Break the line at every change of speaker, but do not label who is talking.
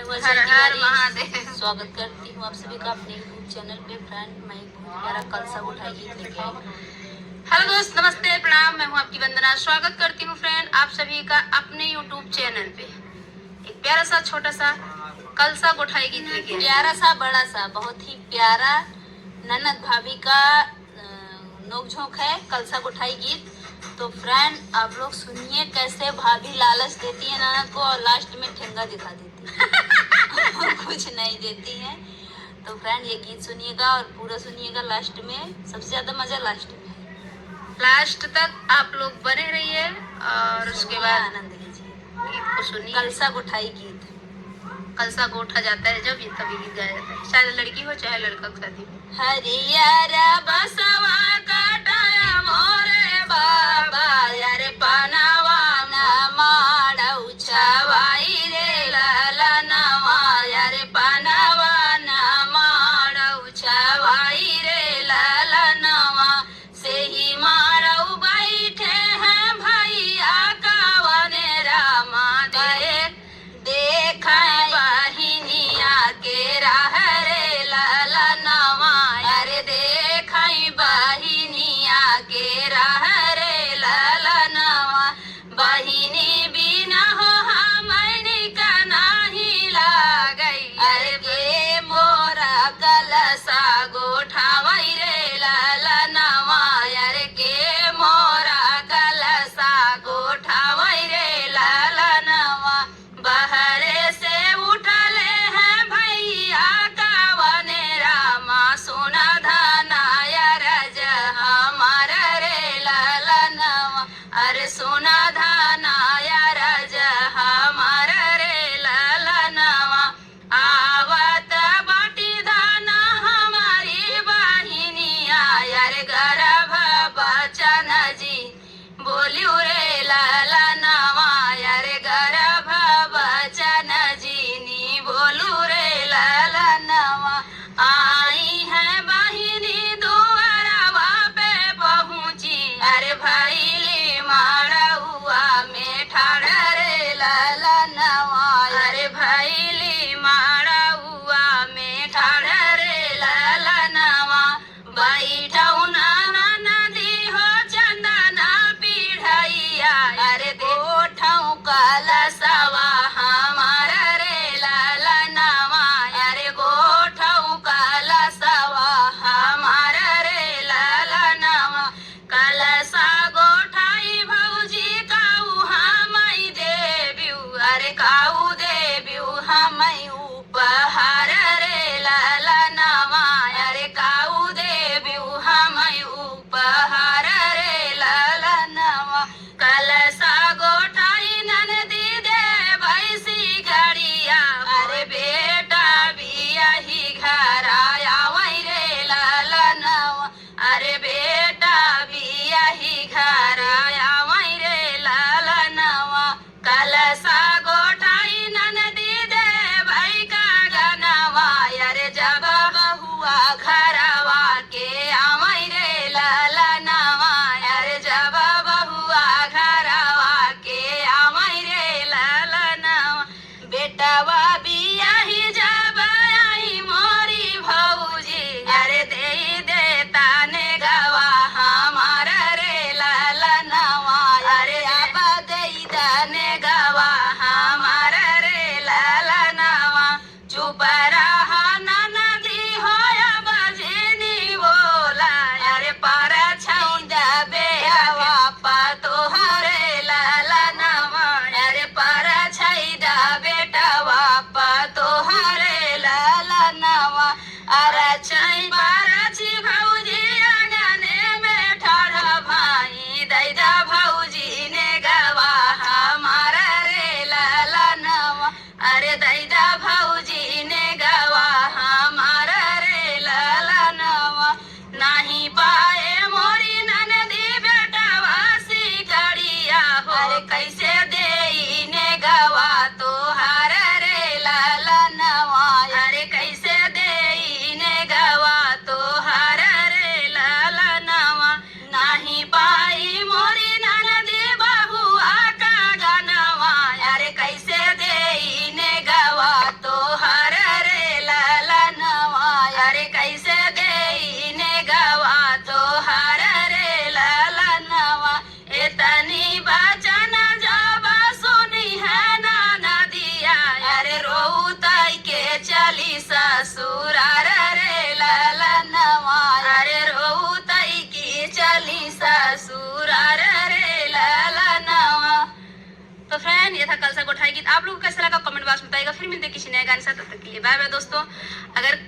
हर हर महादेव। स्वागत करती हूँ आप सभी का अपने यूट्यूब चैनल पे। फ्रेंड, मैं एक बहुत प्यारा कलसा उठाई गीत लेके आई हूँ। हेलो दोस्त, नमस्ते, प्रणाम। मैं हूँ आपकी वंदना। स्वागत करती हूँ फ्रेंड आप सभी का अपने यूट्यूब चैनल पे। एक प्यारा सा छोटा सा कलसा गोठाई गीत लेके, प्यारा सा बड़ा सा बहुत ही प्यारा ननद भाभी का नोकझोंक है कलसा गोठाई गीत। तो फ्रेंड, आप लोग सुनिए कैसे भाभी लालच देती है ननद को और लास्ट में ठेंगा दिखा देती है कुछ नहीं देती है। तो फ्रेंड, ये गीत सुनिएगा और पूरा सुनिएगा। लास्ट में सबसे ज्यादा मजा लास्ट में है। लास्ट तक आप लोग बने रहिए और उसके बाद आनंद लीजिए। गीत को सुनिए। कलसा गोठाई गीत। कलसा गोठा जाता है जब, ये तभी गीत गाया जाता है, चाहे लड़की हो चाहे लड़का का शादी हो। हरियारा बसवा काटाया मोरे बाबा, यारे पनावा ना माड़ऊ छवाई रे लाला नवा, यारे पनावा ना माड़ऊ छवाई रे लाला नवा, से ही माड़ऊ बैठे हैं भैया कावने रामा दे देखा बहिनिया के राह रे लाला नवा, अरे देखाई बहिनिया के राह रे लाला नवा, बहिनी बिना हो हमनी का नाही लागई, अरे के मोरा कलसा गोठावई रे लाला नवा, अरे के मोरा कलसा गोठावई रे लाला नवा, बहरे से उठले हैं भैया कावने रामा, सोना धनाया रज हमार रे लाला नवा, अरे सोना धनाया रज हमार रे लाला नवा, आवत बाटी धाना हमारी बहिनिया, यार गर्भ बचन जी बोलियो रे लाला नवा, यार गर्भ बचन जीनी बोलू रे लाला नवा, आई है बहिनी दुआरवा पे पहुँची, अरे भैली माड़ुआ में ठाड़ रे लाला नवा, अरे भैली माड़ुआ में ठाड़ रे लाला नवा, बैठऊ नाना नदी हो चंदना पीढ़ैया, अरे गोठऊ कलसवा हमार रे लाला नवा, अरे गोठऊ कलसवा हमार रे लाला नवा, कलसा गोठाई भौजी काऊ हमई देबियू, अरे काऊ देबियू हमई उपहार रे लाला नवा, अरे काऊ देबियू हमई उपहार रे लाला नवा, कलसा गोठाई ननदी दे भैसी घड़िया, अरे बेटा बिया ही घर आया वही रे लाला नवा, अरे बेटा बिया ही घर आया वही रे लाला नवा, कलसा गोठाई ननदी दे भाई का गनवा, अरे जब बहुआ घरवा के आवई रे लाला नवा, अरे जब बहुआ घरवा के आवई रे लाला नवा, बेटवा बिया ही जब आई मोरी भौजी, अरे दे देता ने गवा हमार रे लाला नवा, अरे अब दे दने गवा हमार रे लाला नवा, चुप रहा ननदी होया बजनी बोला, अरे पर छऊ दबे हवा पतो हरे लाला नवा, अरे पर छई दा बेटवा आप लोगों को कैसा लगा कमेंट बॉक्स में बताइएगा। फिर मिलते हैं किसी नए गाने के साथ, तब तक के लिए बाय बाय दोस्तों। अगर